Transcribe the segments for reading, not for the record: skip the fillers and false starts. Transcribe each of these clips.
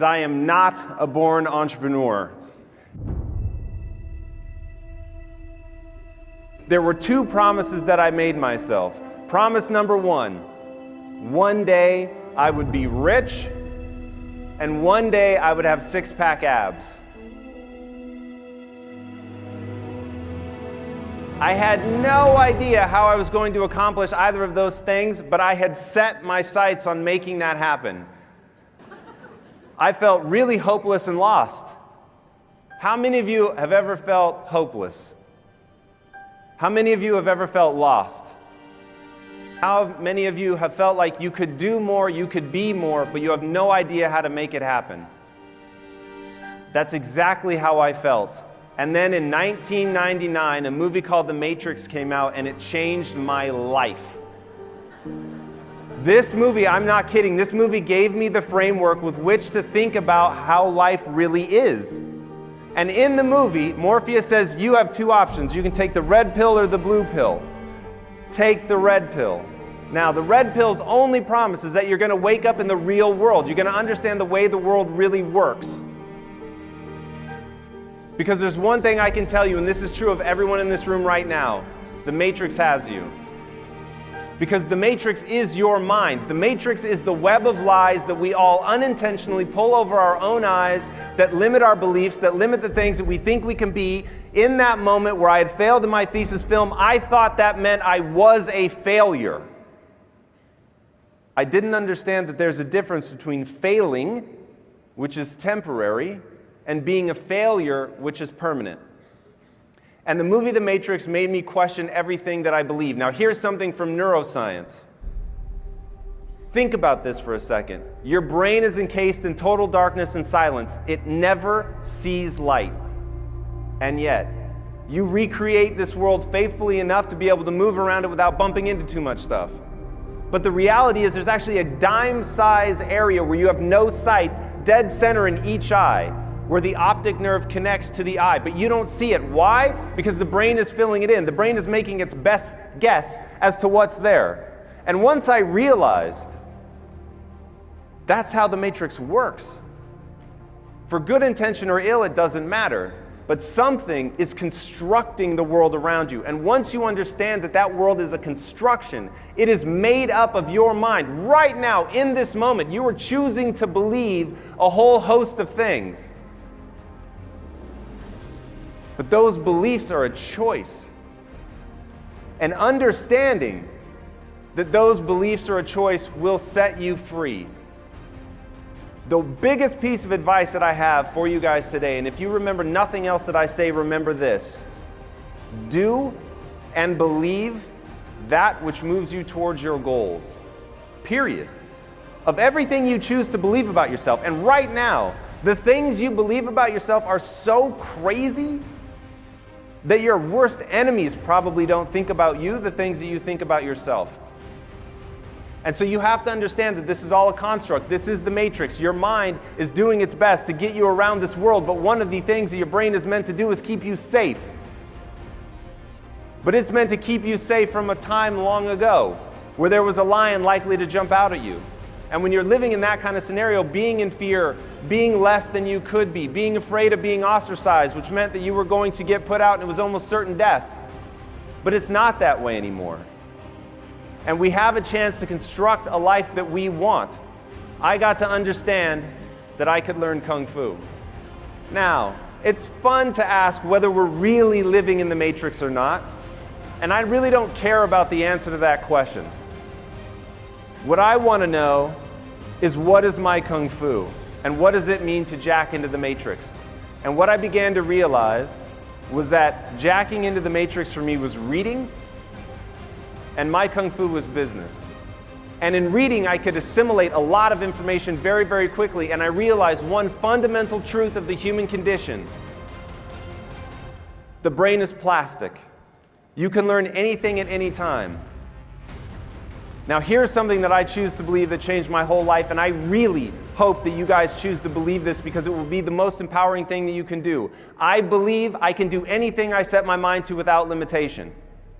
I am not a born entrepreneur. There were two promises that I made myself. Promise number one day I would be rich, and one day I would have six-pack abs. I had no idea how I was going to accomplish either of those things, but I had set my sights on making that happen. I felt really hopeless and lost. How many of you have ever felt hopeless? How many of you have ever felt lost? How many of you have felt like you could do more, you could be more, but you have no idea how to make it happen? That's exactly how I felt. And then in 1999, a movie called The Matrix came out, and it changed my life. This movie, I'm not kidding, this movie gave me the framework with which to think about how life really is. And in the movie, Morpheus says, you have two options. You can take the red pill or the blue pill. Take the red pill. Now, the red pill's only promise is that you're going to wake up in the real world. You're going to understand the way the world really works. Because there's one thing I can tell you, and this is true of everyone in this room right now, the Matrix has you. Because the Matrix is your mind. The Matrix is the web of lies that we all unintentionally pull over our own eyes, that limit our beliefs, that limit the things that we think we can be. In that moment where I had failed in my thesis film, I thought that meant I was a failure. I didn't understand that there's a difference between failing, which is temporary, and being a failure, which is permanent. And the movie The Matrix made me question everything that I believe. Now here's something from neuroscience. Think about this for a second. Your brain is encased in total darkness and silence. It never sees light. And yet, you recreate this world faithfully enough to be able to move around it without bumping into too much stuff. But the reality is there's actually a dime-size area where you have no sight, dead center in each eye, where the optic nerve connects to the eye, but you don't see it. Why? Because the brain is filling it in. The brain is making its best guess as to what's there. And once I realized that's how the Matrix works. For good intention or ill, it doesn't matter. But something is constructing the world around you. And once you understand that that world is a construction, it is made up of your mind. Right now, in this moment, you are choosing to believe a whole host of things. But those beliefs are a choice. And understanding that those beliefs are a choice will set you free. The biggest piece of advice that I have for you guys today, and if you remember nothing else that I say, remember this. Do and believe that which moves you towards your goals. Period. Of everything you choose to believe about yourself. And right now, the things you believe about yourself are so crazy that your worst enemies probably don't think about you the things that you think about yourself. And so you have to understand that this is all a construct. This is the Matrix. Your mind is doing its best to get you around this world, but one of the things that your brain is meant to do is keep you safe. But it's meant to keep you safe from a time long ago where there was a lion likely to jump out at you. And when you're living in that kind of scenario, being in fear, being less than you could be, being afraid of being ostracized, which meant that you were going to get put out and it was almost certain death. But it's not that way anymore. And we have a chance to construct a life that we want. I got to understand that I could learn Kung Fu. Now, it's fun to ask whether we're really living in the Matrix or not. And I really don't care about the answer to that question. What I want to know is, what is my Kung Fu? And what does it mean to jack into the Matrix? And what I began to realize was that jacking into the Matrix for me was reading, and my Kung Fu was business. And in reading, I could assimilate a lot of information very, very quickly, and I realized one fundamental truth of the human condition. The brain is plastic. You can learn anything at any time. Now here's something that I choose to believe that changed my whole life, and I really hope that you guys choose to believe this because it will be the most empowering thing that you can do. I believe I can do anything I set my mind to without limitation.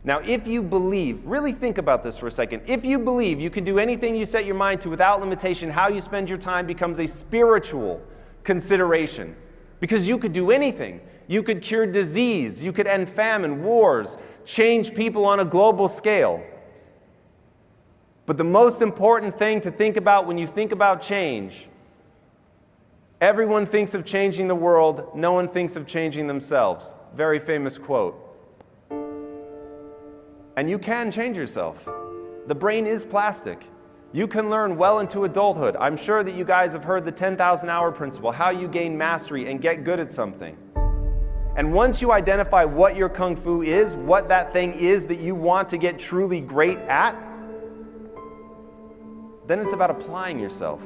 Now, if you believe, really think about this for a second. If you believe you can do anything you set your mind to without limitation, how you spend your time becomes a spiritual consideration. Because you could do anything. You could cure disease. You could end famine, wars, change people on a global scale. But the most important thing to think about when you think about change, everyone thinks of changing the world, no one thinks of changing themselves. Very famous quote. And you can change yourself. The brain is plastic. You can learn well into adulthood. I'm sure that you guys have heard the 10,000 hour principle, how you gain mastery and get good at something. And once you identify what your kung fu is, what that thing is that you want to get truly great at, then it's about applying yourself.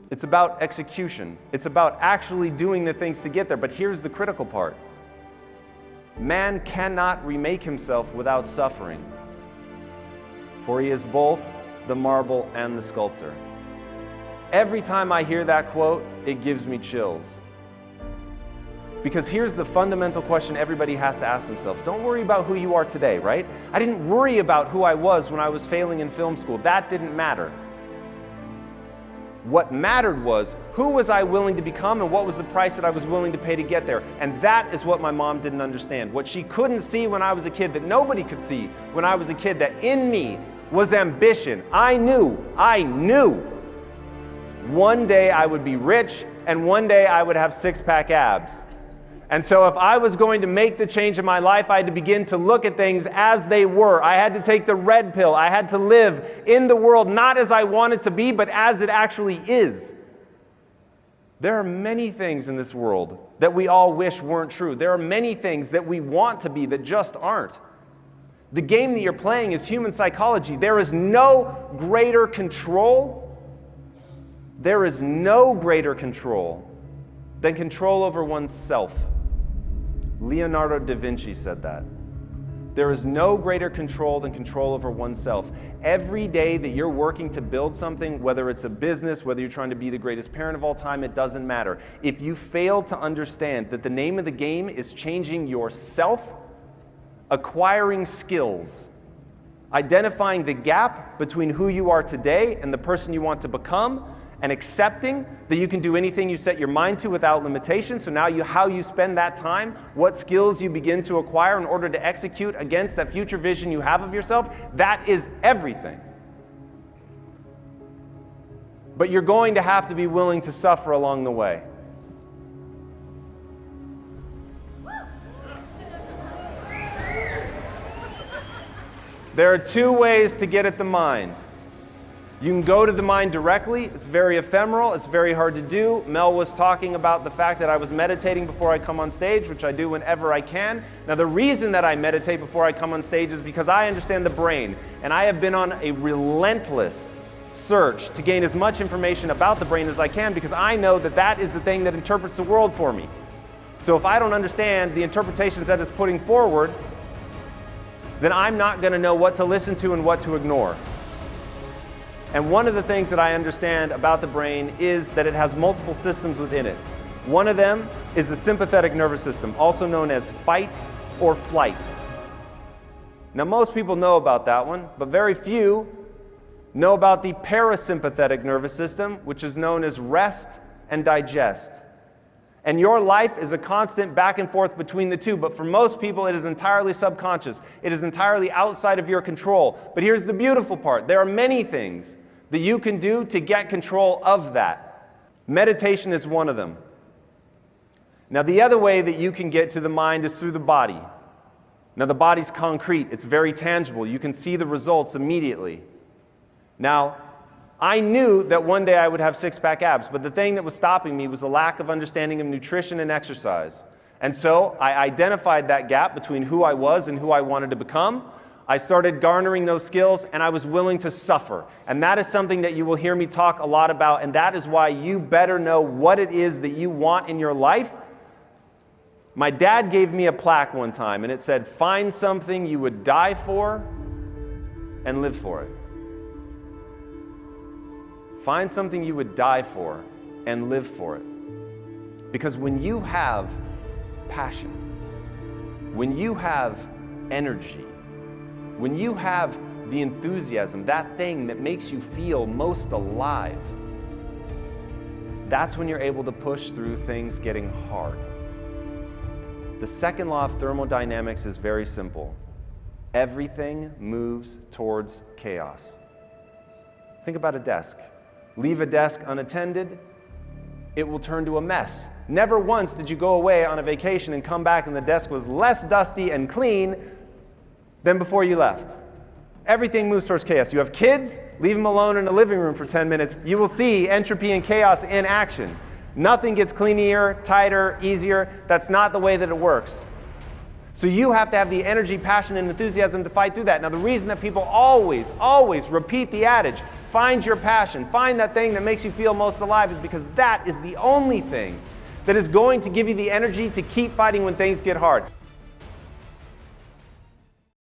It's about execution. It's about actually doing the things to get there. But here's the critical part. Man cannot remake himself without suffering, for he is both the marble and the sculptor. Every time I hear that quote, it gives me chills. Because here's the fundamental question everybody has to ask themselves. Don't worry about who you are today, right? I didn't worry about who I was when I was failing in film school. That didn't matter. What mattered was, who was I willing to become and what was the price that I was willing to pay to get there? And that is what my mom didn't understand. What she couldn't see when I was a kid, that nobody could see when I was a kid, that in me was ambition. I knew one day I would be rich and one day I would have six-pack abs. And so if I was going to make the change in my life, I had to begin to look at things as they were. I had to take the red pill. I had to live in the world not as I want it to be, but as it actually is. There are many things in this world that we all wish weren't true. There are many things that we want to be that just aren't. The game that you're playing is human psychology. There is no greater control. There is no greater control than control over oneself. Leonardo da Vinci said that. There is no greater control than control over oneself. Every day that you're working to build something, whether it's a business, whether you're trying to be the greatest parent of all time, it doesn't matter. If you fail to understand that the name of the game is changing yourself, acquiring skills, identifying the gap between who you are today and the person you want to become, and accepting that you can do anything you set your mind to without limitation. So now how you spend that time, what skills you begin to acquire in order to execute against that future vision you have of yourself, that is everything. But you're going to have to be willing to suffer along the way. There are two ways to get at the mind. You can go to the mind directly. It's very ephemeral. It's very hard to do. Mel was talking about the fact that I was meditating before I come on stage, which I do whenever I can. Now, the reason that I meditate before I come on stage is because I understand the brain, and I have been on a relentless search to gain as much information about the brain as I can, because I know that that is the thing that interprets the world for me. So if I don't understand the interpretations that it's putting forward, then I'm not going to know what to listen to and what to ignore. And one of the things that I understand about the brain is that it has multiple systems within it. One of them is the sympathetic nervous system, also known as fight or flight. Now, most people know about that one, but very few know about the parasympathetic nervous system, which is known as rest and digest. And your life is a constant back and forth between the two, but for most people it is entirely subconscious. It is entirely outside of your control. But here's the beautiful part. There are many things that you can do to get control of that. Meditation is one of them. Now, the other way that you can get to the mind is through the body. Now, the body's concrete. It's very tangible. You can see the results immediately. Now, I knew that one day I would have six-pack abs, but the thing that was stopping me was the lack of understanding of nutrition and exercise. And so I identified that gap between who I was and who I wanted to become. I started garnering those skills, and I was willing to suffer. And that is something that you will hear me talk a lot about, and that is why you better know what it is that you want in your life. My dad gave me a plaque one time, and it said, "Find something you would die for and live for it." Find something you would die for and live for it. Because when you have passion, when you have energy. When you have the enthusiasm, that thing that makes you feel most alive, that's when you're able to push through things getting hard. The second law of thermodynamics is very simple. Everything moves towards chaos. Think about a desk. Leave a desk unattended, it will turn to a mess. Never once did you go away on a vacation and come back and the desk was less dusty and clean than before you left. Everything moves towards chaos. You have kids, leave them alone in the living room for 10 minutes. You will see entropy and chaos in action. Nothing gets cleaner, tighter, easier. That's not the way that it works. So you have to have the energy, passion, and enthusiasm to fight through that. Now, the reason that people always repeat the adage, find your passion, find that thing that makes you feel most alive, is because that is the only thing that is going to give you the energy to keep fighting when things get hard.